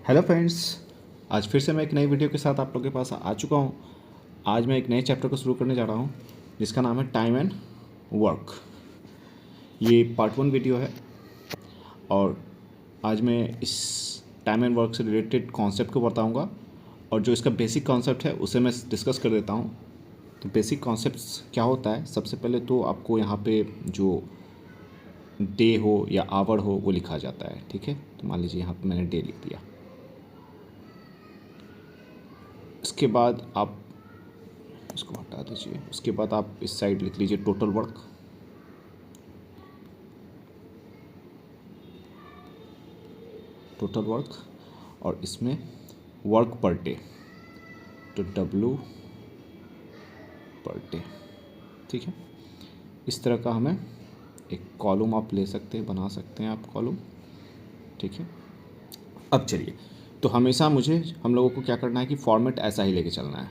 Hello friends, आज फिर से मैं एक नई वीडियो के साथ आप लोगों के पास आ चुका हूँ। आज मैं एक नए चैप्टर को शुरू करने जा रहा हूँ जिसका नाम है टाइम एंड वर्क। ये पार्ट 1 वीडियो है और आज मैं इस टाइम एंड वर्क से रिलेटेड कॉन्सेप्ट को बताऊँगा और जो इसका बेसिक कॉन्सेप्ट है उसे मैं डिस्कस कर देता हूँ। तो बेसिक कॉन्सेप्ट्स क्या होता है, सबसे पहले तो आपको यहाँ पे जो डे हो या आवर हो वो लिखा जाता है। ठीक है, तो मान लीजिए यहाँ पे मैंने डे लिख दिया। इसके बाद आप इसको हटा दीजिए। उसके बाद आप इस साइड लिख लीजिए टोटल वर्क। और इसमें वर्क पर डे, तो W पर डे। ठीक है, इस तरह का हमें एक कॉलम आप ले सकते हैं, बना सकते हैं आप कॉलम। ठीक है, अब चलिए, तो हमेशा हम लोगों को क्या करना है कि फॉर्मेट ऐसा ही लेके चलना है।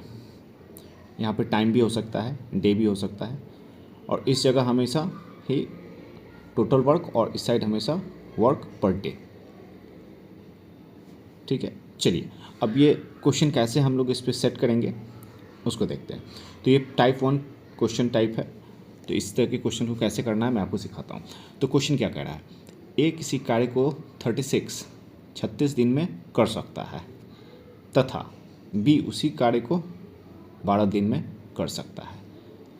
यहाँ पे टाइम भी हो सकता है, डे भी हो सकता है, और इस जगह हमेशा ही टोटल वर्क और इस साइड हमेशा वर्क पर डे। ठीक है, चलिए अब ये क्वेश्चन कैसे हम लोग इस पर सेट करेंगे उसको देखते हैं। तो ये टाइप 1 क्वेश्चन टाइप है, तो इस तरह के क्वेश्चन को कैसे करना है मैं आपको सिखाता हूँ। तो क्वेश्चन क्या कह रहा है, ए किसी कार्य को 36 दिन में कर सकता है तथा बी उसी कार्य को 12 दिन में कर सकता है,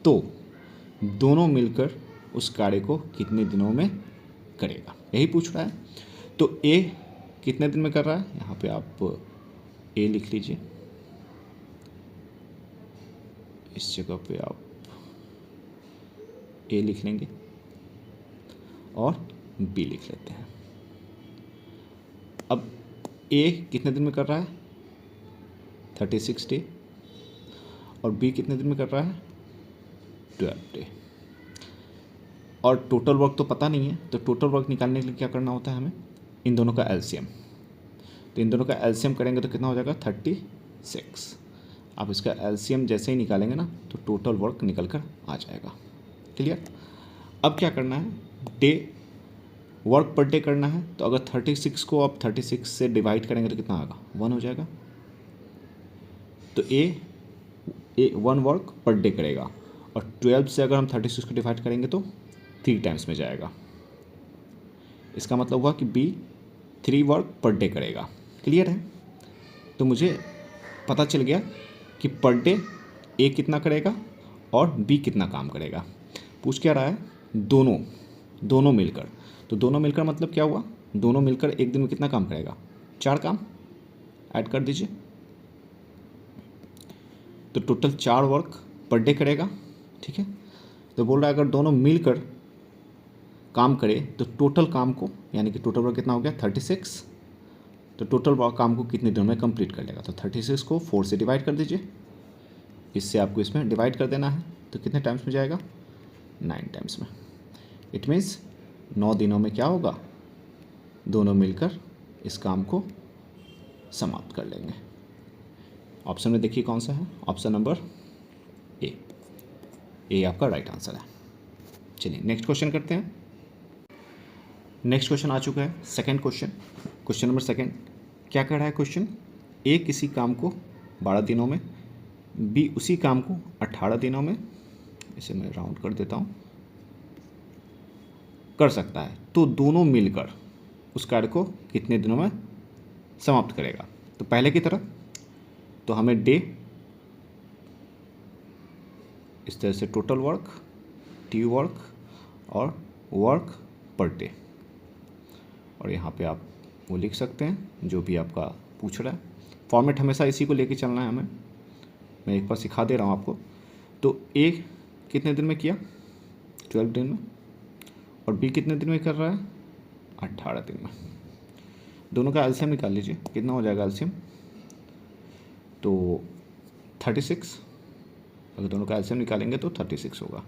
तो दोनों मिलकर उस कार्य को कितने दिनों में करेगा, यही पूछ रहा है। तो ए कितने दिन में कर रहा है, यहाँ पे आप ए लिख लीजिए। इस जगह पे आप ए लिख लेंगे और बी लिख लेते हैं। अब ए कितने दिन में कर रहा है, 36 डे, और बी कितने दिन में कर रहा है, 12 डे। और टोटल वर्क तो पता नहीं है, तो टोटल वर्क निकालने के लिए क्या करना होता है हमें, इन दोनों का एलसीएम। तो इन दोनों का एलसीएम करेंगे तो कितना हो जाएगा, 36। आप इसका एलसीएम जैसे ही निकालेंगे ना तो टोटल वर्क निकल कर आ जाएगा। क्लियर। अब क्या करना है, डे वर्क पर डे करना है। तो अगर 36 को आप 36 से डिवाइड करेंगे तो कितना आएगा, 1 हो जाएगा। तो ए 1 वर्क पर डे करेगा, और 12 से अगर हम 36 को डिवाइड करेंगे तो 3 टाइम्स में जाएगा। इसका मतलब हुआ कि बी 3 वर्क पर डे करेगा। क्लियर है। तो मुझे पता चल गया कि पर डे ए कितना करेगा और बी कितना काम करेगा। पूछ क्या रहा है, दोनों मिलकर। तो दोनों मिलकर मतलब क्या हुआ, दोनों मिलकर एक दिन में कितना काम करेगा, 4 काम। ऐड कर दीजिए, तो टोटल 4 वर्क पर डे करेगा। ठीक है, तो बोल रहा है अगर दोनों मिलकर काम करे तो टोटल काम को, यानी कि टोटल वर्क कितना हो गया 36, तो टोटल वर्क काम को कितने दिनों में कंप्लीट कर लेगा। तो 36 को 4 से डिवाइड कर दीजिए, इससे आपको इसमें डिवाइड कर देना है, तो कितने टाइम्स में जाएगा, 9 टाइम्स में। इट मीन्स 9 दिनों में क्या होगा, दोनों मिलकर इस काम को समाप्त कर लेंगे। ऑप्शन में देखिए कौन सा है, ऑप्शन नंबर ए आपका राइट आंसर है। चलिए नेक्स्ट क्वेश्चन करते हैं। नेक्स्ट क्वेश्चन आ चुका है, सेकंड क्वेश्चन नंबर सेकंड। क्या कह रहा है क्वेश्चन, ए किसी काम को 12 दिनों में, बी उसी काम को 18 दिनों में, इसे मैं राउंड कर देता हूँ, कर सकता है, तो दोनों मिलकर उस कार्य को कितने दिनों में समाप्त करेगा। तो पहले की तरह तो हमें डे, इस तरह से टोटल वर्क, टी वर्क और वर्क पर डे, और यहाँ पे आप वो लिख सकते हैं जो भी आपका पूछ रहा है। फॉर्मेट हमेशा इसी को लेके चलना है हमें, मैं एक बार सिखा दे रहा हूँ आपको। तो ए कितने दिन में किया, 12 दिन में, और बी कितने दिन में कर रहा है, 18 दिन में। दोनों का एलसीएम निकाल लीजिए, कितना हो जाएगा एलसीएम, तो 36। अगर दोनों का एलसीएम निकालेंगे तो 36 होगा।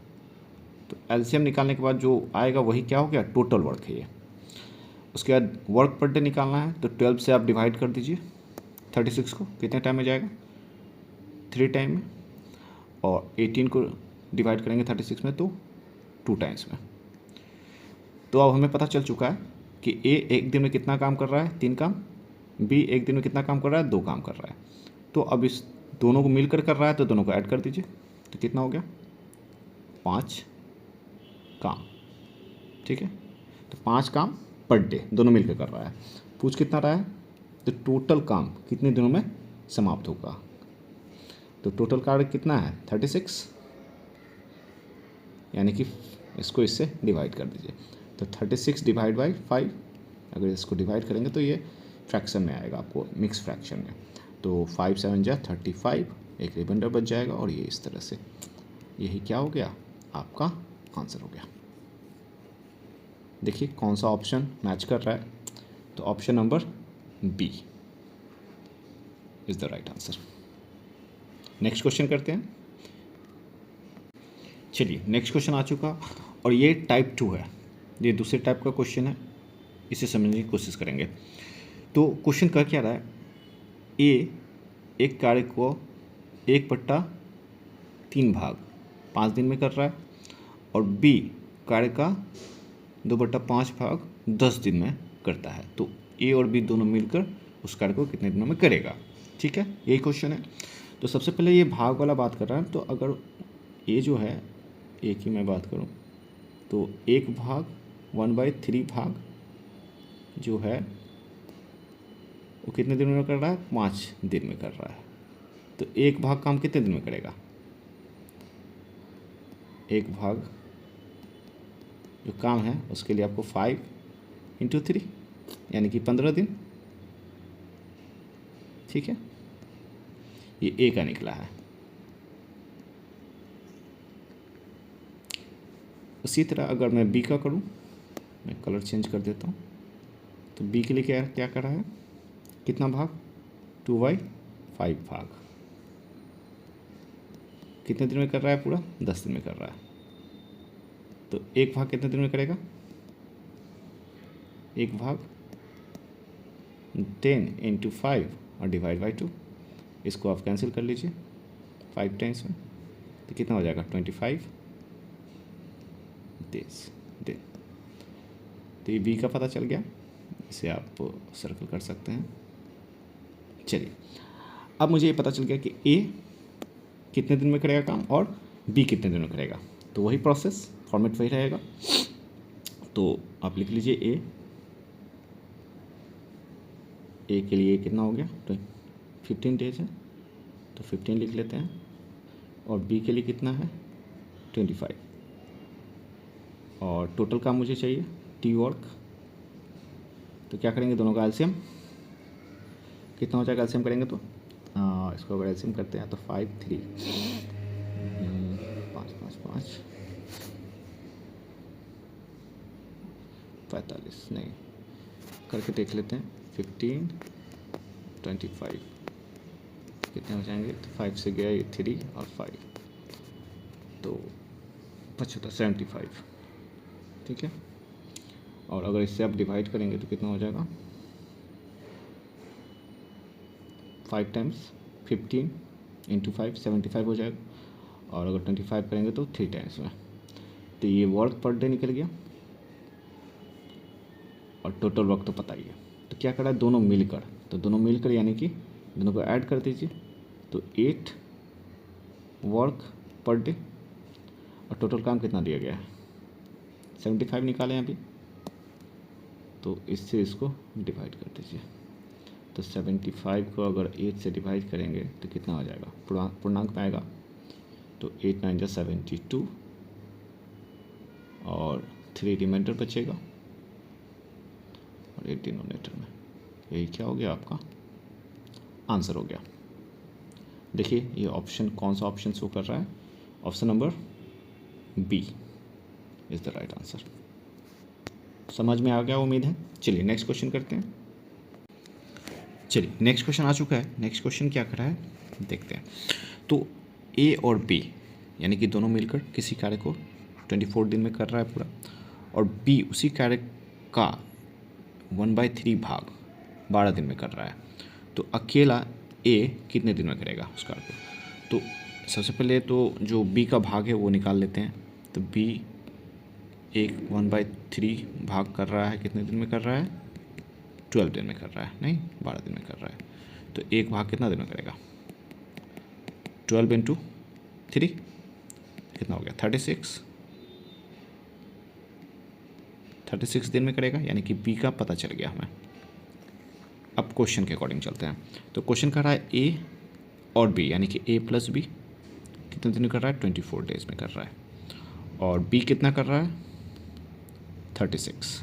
तो एलसीएम निकालने के बाद जो आएगा वही क्या हो गया, टोटल वर्क है ये। उसके बाद वर्क पर डे निकालना है, तो 12 से आप डिवाइड कर दीजिए 36 को, कितने टाइम में जाएगा, 3 टाइम में, और 18 को डिवाइड करेंगे 36 में तो 2 टाइम्स में। तो अब हमें पता चल चुका है कि ए एक दिन में कितना काम कर रहा है, 3 काम, बी एक दिन में कितना काम कर रहा है, 2 काम कर रहा है। तो अब इस दोनों को मिलकर कर रहा है तो दोनों को ऐड कर दीजिए, तो कितना हो गया, 5 काम। ठीक है, तो 5 काम पर डे दोनों मिलकर कर रहा है। पूछ कितना रहा है, तो टोटल काम कितने दिनों में समाप्त होगा। तो टोटल कार्य कितना है, 36, यानी कि इसको इससे डिवाइड कर दीजिए। तो 36 डिवाइड बाई 5, अगर इसको डिवाइड करेंगे तो ये फ्रैक्शन में आएगा आपको, मिक्स फ्रैक्शन में। तो 5 7 जा 35, एक रिमाइंडर बच जाएगा और ये इस तरह से, यही क्या हो गया, आपका आंसर हो गया। देखिए कौन सा ऑप्शन मैच कर रहा है, तो option number B is the right answer. Next question करते हैं। चलिए नेक्स्ट क्वेश्चन आ चुका और ये टाइप 2 है, ये दूसरे टाइप का क्वेश्चन है, इसे समझने की कोशिश करेंगे। तो क्वेश्चन कर क्या रहा है, ए एक कार्य को 1/3 भाग 5 दिन में कर रहा है और बी कार्य का 2/5 भाग 10 दिन में करता है। तो ए और बी दोनों मिलकर उस कार्य को कितने दिनों में करेगा। ठीक है, यही क्वेश्चन है। तो सबसे पहले ये भाग वाला बात कर रहा है, तो अगर ए जो है, ए की मैं बात करूँ तो 1 भाग 1/3 भाग जो है वो कितने दिन में कर रहा है, 5 दिन में कर रहा है। तो 1 भाग काम कितने दिन में करेगा, 1 भाग जो काम है उसके लिए आपको 5 × 3 यानी कि 15 दिन। ठीक है, ये ए का निकला है। उसी तरह अगर मैं बी का करूं, मैं कलर चेंज कर देता हूं, तो बी के लिए क्या क्या कर रहा है, कितना भाग, 2/5 भाग कितने दिन में कर रहा है, पूरा 10 दिन में कर रहा है। तो 1 भाग कितने दिन में करेगा, 1 भाग 10 × 5 और डिवाइड बाई 2, इसको आप कैंसिल कर लीजिए 5 टाइम्स में, तो कितना हो जाएगा, 25 दिन। तो ये बी का पता चल गया, इसे आप सर्कल कर सकते हैं। चलिए अब मुझे ये पता चल गया कि ए कितने दिन में करेगा काम और बी कितने दिन में करेगा। तो वही प्रोसेस, फॉर्मेट वही रहेगा। तो आप लिख लीजिए ए के लिए कितना हो गया, तो 15 डेज है, तो 15 लिख लेते हैं। और बी के लिए कितना है, 25। और टोटल काम मुझे चाहिए टी वर्क, तो क्या करेंगे, दोनों का एलसीएम कितना हो जाएगा, एलसीएम करेंगे तो इसको अगर एलसीएम करते हैं तो 5 3 5 5 5 45 नहीं करके देख लेते हैं, 15 25 कितने हो जाएंगे, तो 5 से गया ये 3 और 5, तो 75 75। ठीक है, और अगर इससे आप डिवाइड करेंगे तो कितना हो जाएगा, 5 टाइम्स 15 × 5 75 हो जाएगा। और अगर 25 करेंगे तो 3 टाइम्स में, तो ये वर्क पर डे निकल गया। और टोटल वर्क तो पता ही है, तो क्या करा है, दोनों मिलकर, तो दोनों मिलकर यानी कि दोनों को ऐड कर दीजिए, तो 8 वर्क पर डे। और टोटल काम कितना दिया गया है, 75 निकालें अभी, तो इससे इसको डिवाइड कर दीजिए। तो 75 को अगर 8 से डिवाइड करेंगे तो कितना हो जाएगा, पूर्णांक में आएगा, तो 8 9 जा 72 और 3 रिमाइंडर बचेगा और 8 डिनोमिनेटर में। यही क्या हो गया, आपका आंसर हो गया। देखिए ये ऑप्शन कौन सा ऑप्शन शो कर रहा है, option number B is the right answer. समझ में आ गया उम्मीद है। चलिए नेक्स्ट क्वेश्चन करते हैं। चलिए नेक्स्ट क्वेश्चन आ चुका है। नेक्स्ट क्वेश्चन क्या कर रहा है देखते हैं। तो ए और बी यानी कि दोनों मिलकर किसी कार्य को 24 दिन में कर रहा है पूरा, और बी उसी कार्य का 1/3 भाग 12 दिन में कर रहा है। तो अकेला ए कितने दिन में करेगा उस कार्य को। तो सबसे पहले तो जो बी का भाग है वो निकाल लेते हैं। तो बी एक 1/3 भाग कर रहा है, कितने दिन में कर रहा है, 12 दिन में कर रहा है, नहीं 12 दिन में कर रहा है, तो एक भाग कितना दिन में करेगा, 12 इंटू 3 कितना हो गया 36 दिन में करेगा, यानी कि बी का पता चल गया हमें। अब क्वेश्चन के अकॉर्डिंग चलते हैं। तो क्वेश्चन कर रहा है ए और बी, यानी कि ए प्लस बी कितने दिन में कर रहा है, 24 डेज में कर रहा है, और बी कितना कर रहा है 36,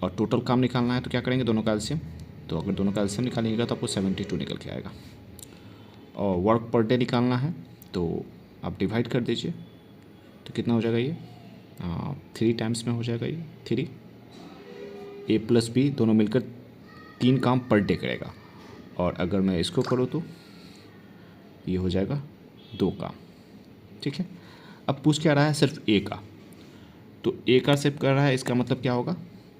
और टोटल काम निकालना है तो क्या करेंगे, दोनों का एलसीएम। तो अगर दोनों का एलसीएम निकालेंगे तो आपको 72 निकल के आएगा, और वर्क पर डे निकालना है तो आप डिवाइड कर दीजिए, तो कितना हो जाएगा ये 3 टाइम्स में हो जाएगा ये 3, ए प्लस बी दोनों मिलकर 3 काम पर डे करेगा, और अगर मैं इसको करूँ तो ये हो जाएगा 2 काम, ठीक है। अब पूछ क्या रहा है सिर्फ ए का, तो ए का सिर्फ कर रहा है, इसका मतलब क्या होगा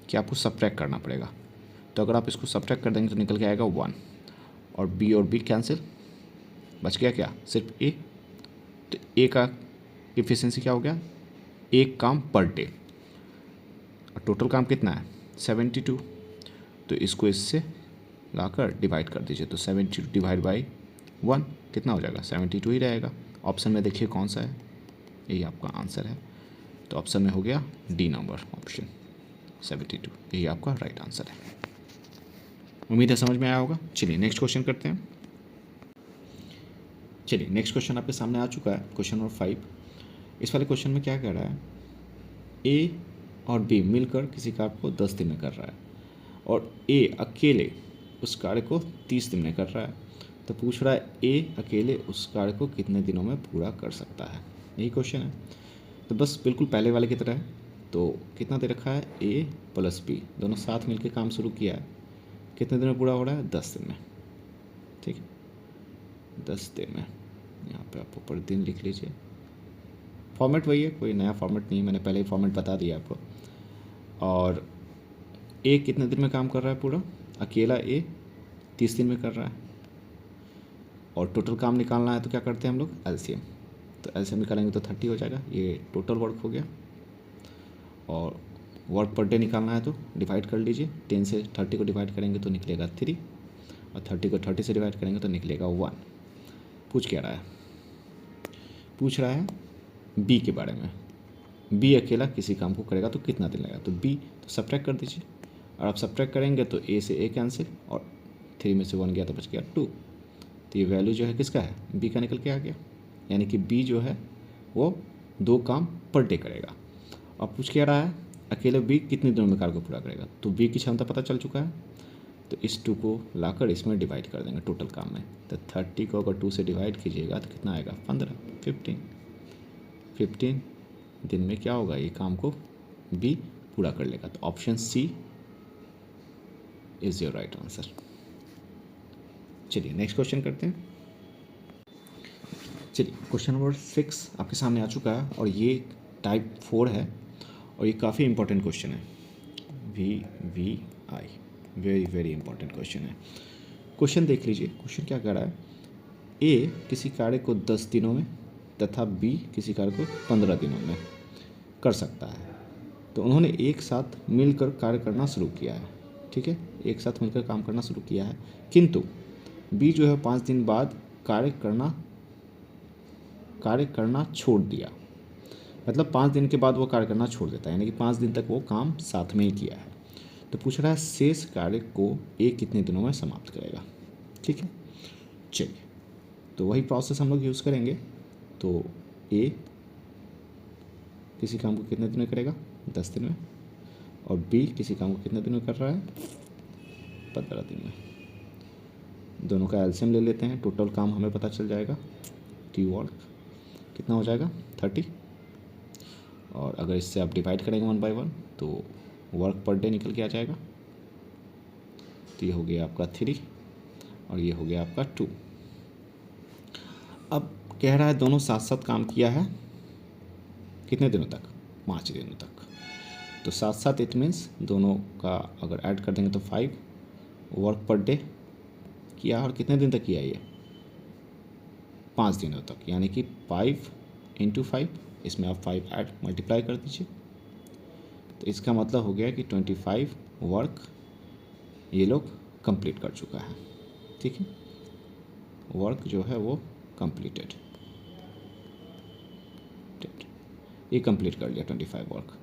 कि आपको सब्ट्रैक्ट करना पड़ेगा। तो अगर आप इसको सब्ट्रैक्ट कर देंगे तो निकल के आएगा 1, और बी कैंसिल, बच गया क्या सिर्फ ए। तो ए का इफिशिएंसी क्या हो गया, 1 काम पर डे, और टोटल काम कितना है 72, तो इसको इससे लाकर डिवाइड कर दीजिए, तो 72 डिवाइड बाई 1 कितना हो जाएगा 72 ही रहेगा। ऑप्शन में देखिए कौन सा है, यही आपका आंसर है, तो ऑप्शन में हो गया डी नंबर ऑप्शन 72, यही आपका राइट आंसर है। उम्मीद है समझ में आया होगा। चलिए नेक्स्ट क्वेश्चन करते हैं। चलिए नेक्स्ट क्वेश्चन आपके सामने आ चुका है, क्वेश्चन नंबर 5। इस वाले क्वेश्चन में क्या कह रहा है, ए और बी मिलकर किसी कार्य को 10 दिन में कर रहा है, और ए अकेले उस कार्य को 30 दिन में कर रहा है। तो पूछ रहा है ए अकेले उस कार्य को कितने दिनों में पूरा कर सकता है, यही क्वेश्चन है। तो बस बिल्कुल पहले वाले की तरह है। तो कितना दे रखा है, ए प्लस बी दोनों साथ मिलकर काम शुरू किया है, कितने दिन में पूरा हो रहा है 10 दिन में, ठीक है 10 दिन में। यहाँ पे आप ऊपर दिन लिख लीजिए, फॉर्मेट वही है, कोई नया फॉर्मेट नहीं है, मैंने पहले ही फॉर्मेट बता दिया आपको। और ए कितने दिन में काम कर रहा है पूरा, अकेला ए 30 दिन में कर रहा है, और टोटल काम निकालना है तो क्या करते हैं हम लोग एलसीएम, तो एलसीएम निकालेंगे तो 30 हो जाएगा, ये टोटल वर्क हो गया। और वर्क पर डे निकालना है तो डिवाइड कर लीजिए, 10 से 30 को डिवाइड करेंगे तो निकलेगा 3, और 30 को 30 से डिवाइड करेंगे तो निकलेगा 1। पूछ क्या रहा है, पूछ रहा है बी के बारे में, बी अकेला किसी काम को करेगा तो कितना दिन लगेगा। तो बी तो सब्ट्रैक्ट कर दीजिए, और आप सब्ट्रैक्ट करेंगे तो ए से ए कैंसिल, और 3 में से 1 गया तो बच गया 2, तो ये वैल्यू जो है किसका है, बी का निकल के आ गया, यानी कि बी जो है वो 2 काम पर डे करेगा। अब पूछ क्या रहा है, अकेले बी कितने दिनों में कार्य को पूरा करेगा, तो बी की क्षमता पता चल चुका है, तो इस 2 को लाकर इसमें डिवाइड कर देंगे टोटल काम में। तो 30 को अगर 2 से डिवाइड कीजिएगा तो कितना आएगा 15 दिन में क्या होगा, ये काम को बी पूरा कर लेगा। तो option C is your right answer. चलिए नेक्स्ट क्वेश्चन करते हैं। चलिए क्वेश्चन नंबर 6 आपके सामने आ चुका है, और ये टाइप 4 है, और ये काफ़ी इंपॉर्टेंट क्वेश्चन है, VVI वेरी इंपॉर्टेंट क्वेश्चन है। क्वेश्चन देख लीजिए, क्वेश्चन क्या कह रहा है, ए किसी कार्य को 10 दिनों में तथा बी किसी कार्य को 15 दिनों में कर सकता है। तो उन्होंने एक साथ मिलकर कार्य करना शुरू किया है, ठीक है, एक साथ मिलकर काम करना शुरू किया है, किंतु बी जो है 5 दिन बाद कार्य करना छोड़ दिया, मतलब 5 दिन के बाद वो कार्य करना छोड़ देता है, यानी कि 5 दिन तक वो काम साथ में ही किया है। तो पूछ रहा है शेष कार्य को ए कितने दिनों में समाप्त करेगा, ठीक है। चलिए तो वही प्रोसेस हम लोग यूज़ करेंगे। तो ए किसी काम को कितने दिन में करेगा 10 दिन में, और बी किसी काम को कितने दिन में कर रहा है 15 दिन में। दोनों का एलसीएम ले लेते हैं, टोटल काम हमें पता चल जाएगा, टी वर्क कितना हो जाएगा 30, और अगर इससे आप डिवाइड करेंगे 1 बाई 1 तो वर्क पर डे निकल के आ जाएगा। तो ये हो गया आपका 3, और ये हो गया आपका 2। अब कह रहा है दोनों साथ साथ काम किया है कितने दिनों तक, 5 दिनों तक। तो साथ साथ इट मीन्स दोनों का अगर ऐड कर देंगे तो 5 वर्क पर डे किया, और कितने दिन तक किया ये 5 दिनों तक, यानी कि 5 × 5, इसमें आप 5 ऐड मल्टीप्लाई कर दीजिए, तो इसका मतलब हो गया कि 25 वर्क ये लोग कंप्लीट कर चुका है, ठीक है, वर्क जो है वो कंप्लीटेड, ये कंप्लीट कर लिया 25 वर्क।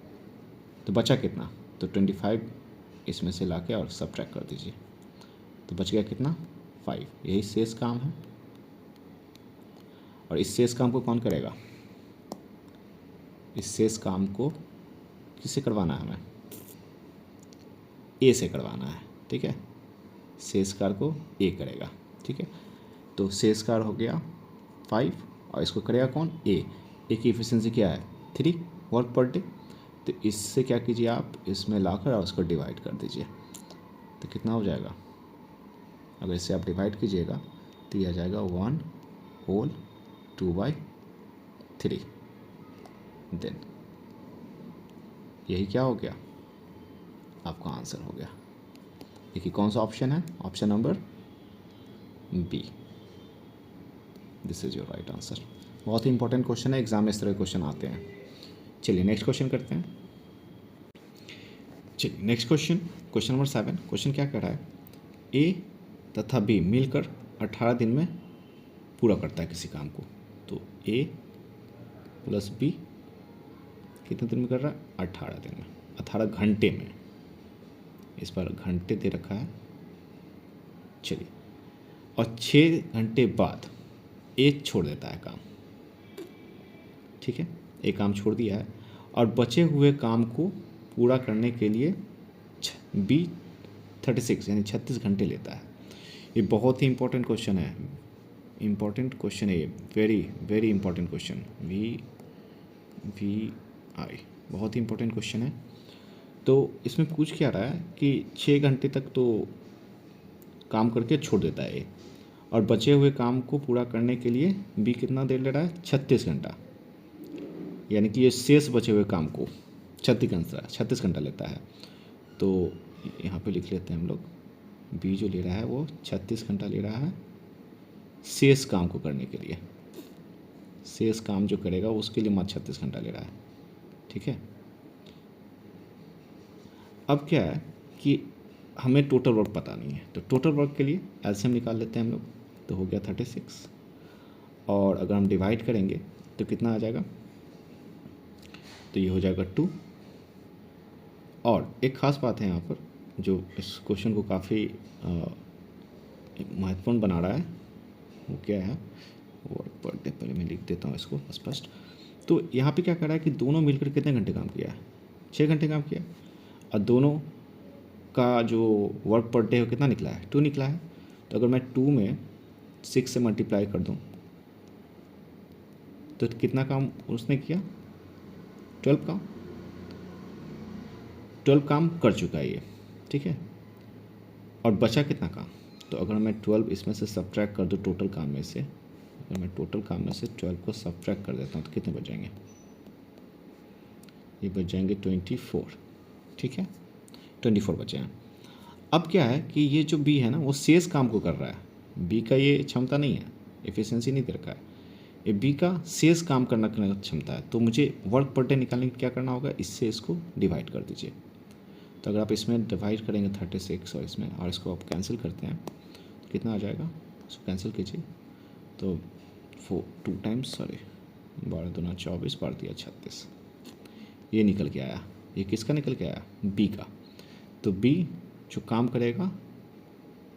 तो बचा कितना, तो 25 इसमें से लाके और सब्ट्रैक्ट कर दीजिए, तो बच गया कितना 5। यही शेष काम है, और इस शेष काम को कौन करेगा, इस शेष काम को किससे करवाना है, हमें ए से करवाना है, ठीक है, शेष कार्य को ए करेगा, ठीक है। तो शेष कार्य हो गया 5 और इसको करेगा कौन, ए की एफिशिएंसी क्या है 3 वर्क पर डे। तो इससे क्या कीजिए आप, इसमें लाकर और उसको डिवाइड कर दीजिए, तो कितना हो जाएगा, अगर इससे आप डिवाइड कीजिएगा तो यह आ जाएगा 1 होल 2/3। देन यही क्या हो गया, आपका आंसर हो गया। देखिए कौन सा ऑप्शन है, option number B, this is your right answer. बहुत ही इंपॉर्टेंट क्वेश्चन है, एग्जाम में इस तरह के क्वेश्चन आते हैं। चलिए नेक्स्ट क्वेश्चन करते हैं। चलिए next question, question number 7। Question क्या कर रहा है, ए तथा बी मिलकर 18 दिन में पूरा करता है किसी काम को। तो ए प्लस बी कितने दिन में कर रहा है, 18 दिन में, 18 घंटे में, इस पर घंटे दे रखा है। चलिए, और 6 घंटे बाद ए छोड़ देता है काम, ठीक है, एक काम छोड़ दिया है, और बचे हुए काम को पूरा करने के लिए बी 36 यानी 36 घंटे लेता है। ये बहुत ही इंपॉर्टेंट क्वेश्चन है, इंपॉर्टेंट क्वेश्चन है ये, very very important question, V I, बहुत ही इंपॉर्टेंट क्वेश्चन है। तो इसमें पूछ क्या रहा है कि 6 घंटे तक तो काम करके छोड़ देता है ए, और बचे हुए काम को पूरा करने के लिए बी कितना देर ले रहा है, 36 घंटा, यानी कि ये शेष बचे हुए काम को 36 घंटा लेता है। तो यहाँ पे लिख लेते हैं हम लोग, बी जो ले रहा है वो 36 घंटा ले रहा है शेष काम को करने के लिए, शेष काम जो करेगा उसके लिए मात्र 36 घंटा ले रहा है, ठीक है। अब क्या है कि हमें टोटल वर्क पता नहीं है, तो टोटल वर्क के लिए एलसीएम निकाल लेते हैं हम लोग, तो हो गया 36, और अगर हम डिवाइड करेंगे तो कितना आ जाएगा, तो ये हो जाएगा 2। और एक ख़ास बात है यहाँ पर जो इस क्वेश्चन को काफ़ी महत्वपूर्ण बना रहा है, वो क्या है, वर्क पर डे, पहले मैं लिख देता हूँ इसको स्पष्ट। तो यहाँ पे क्या कर रहा है कि दोनों मिलकर कितने घंटे काम किया है, 6 घंटे काम किया, और दोनों का जो वर्क पर डे कितना निकला है, 2 निकला है। तो अगर मैं 2 में 6 से मल्टीप्लाई कर दूँ तो कितना काम उसने किया, 12 काम कर चुका है ये, ठीक है। और बचा कितना काम, तो अगर मैं 12 इसमें से सब्ट्रैक्ट कर दूँ टोटल काम में से, अगर मैं टोटल काम में से 12 को सब्ट्रैक्ट कर देता हूँ तो कितने बच जाएंगे, ये बच जाएंगे 24, ठीक है, 24 बचे हैं। अब क्या है कि ये जो बी है ना वो शेष काम को कर रहा है, बी का ये क्षमता नहीं है, एफिशिएंसी नहीं दे रखा है, ये बी का शेष काम करने की क्षमता है। तो मुझे वर्क पर डे निकालने के क्या करना होगा, इससे इसको डिवाइड कर दीजिए। तो अगर आप इसमें डिवाइड करेंगे 36 और इसमें, और इसको आप कैंसिल करते हैं तो कितना आ जाएगा, इसको कैंसिल कीजिए तो 2 टाइम्स 12 दूना 24, 12 दिया 36, ये निकल के आया। ये किसका निकल के आया, बी का। तो बी जो काम करेगा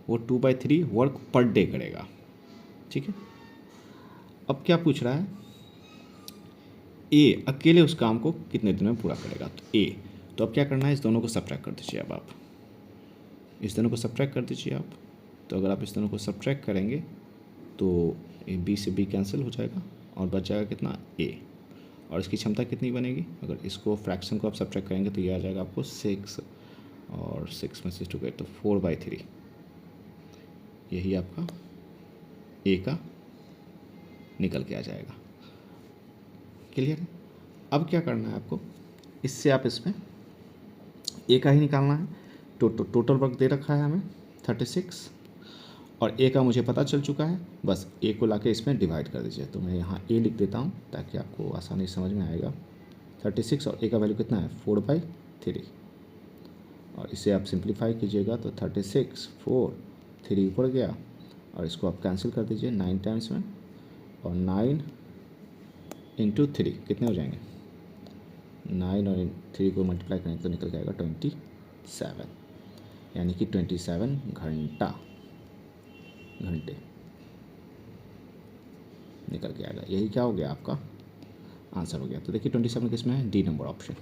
वो 2/3 वर्क पर डे करेगा, ठीक है। अब क्या पूछ रहा है, ए अकेले उस काम को कितने दिन में पूरा करेगा, तो ए, तो अब क्या करना है, इस दोनों को सब्ट्रैक्ट कर दीजिए। अब आप इस दोनों को सब्ट्रैक्ट कर दीजिए आप, तो अगर आप इस दोनों को सब्ट्रैक्ट करेंगे तो बी से बी कैंसिल हो जाएगा और बच जाएगा कितना, ए, और इसकी क्षमता कितनी बनेगी, अगर इसको फ्रैक्शन को आप सब्ट्रैक्ट करेंगे तो ये आ जाएगा आपको 6, और 6 में से 2 गए तो 4/3, यही आपका ए का निकल के आ जाएगा। क्लियर है। अब क्या करना है आपको, इससे आप इसमें ए का ही निकालना है। टोटल वर्क दे रखा है हमें 36, और ए का मुझे पता चल चुका है, बस ए को लाके इसमें डिवाइड कर दीजिए। तो मैं यहाँ ए लिख देता हूँ ताकि आपको आसानी समझ में आएगा। 36 और ए का वैल्यू कितना है, 4/3, और इसे आप सिंप्लीफाई कीजिएगा तो 36, 4, 3 ऊपर गया और इसको आप कैंसिल कर दीजिए 9 टाइम्स में, और 9 इंटू 3 कितने हो जाएंगे, 9 और 3 को मल्टीप्लाई करेंगे तो निकल के आएगा 27, यानी कि 27 घंटे निकल के आएगा। यही क्या हो गया, आपका आंसर हो गया। तो देखिए 27 किस में है, डी नंबर ऑप्शन,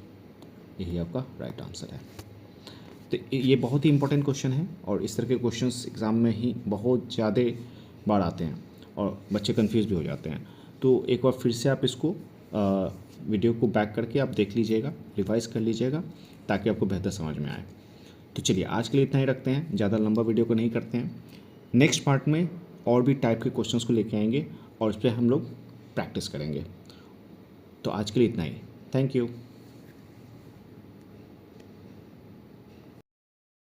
यही आपका राइट आंसर है। तो ये बहुत ही इंपॉर्टेंट क्वेश्चन है और इस तरह के क्वेश्चंस एग्ज़ाम में ही बहुत ज़्यादा बार आते हैं और बच्चे कंफ्यूज भी हो जाते हैं। तो एक बार फिर से आप इसको वीडियो को बैक करके आप देख लीजिएगा, रिवाइज कर लीजिएगा, ताकि आपको बेहतर समझ में आए। तो चलिए आज के लिए इतना ही रखते हैं, ज़्यादा लंबा वीडियो को नहीं करते हैं। नेक्स्ट पार्ट में और भी टाइप के क्वेश्चंस को लेके आएंगे और उस पर हम लोग प्रैक्टिस करेंगे। तो आज के लिए इतना ही, थैंक यू।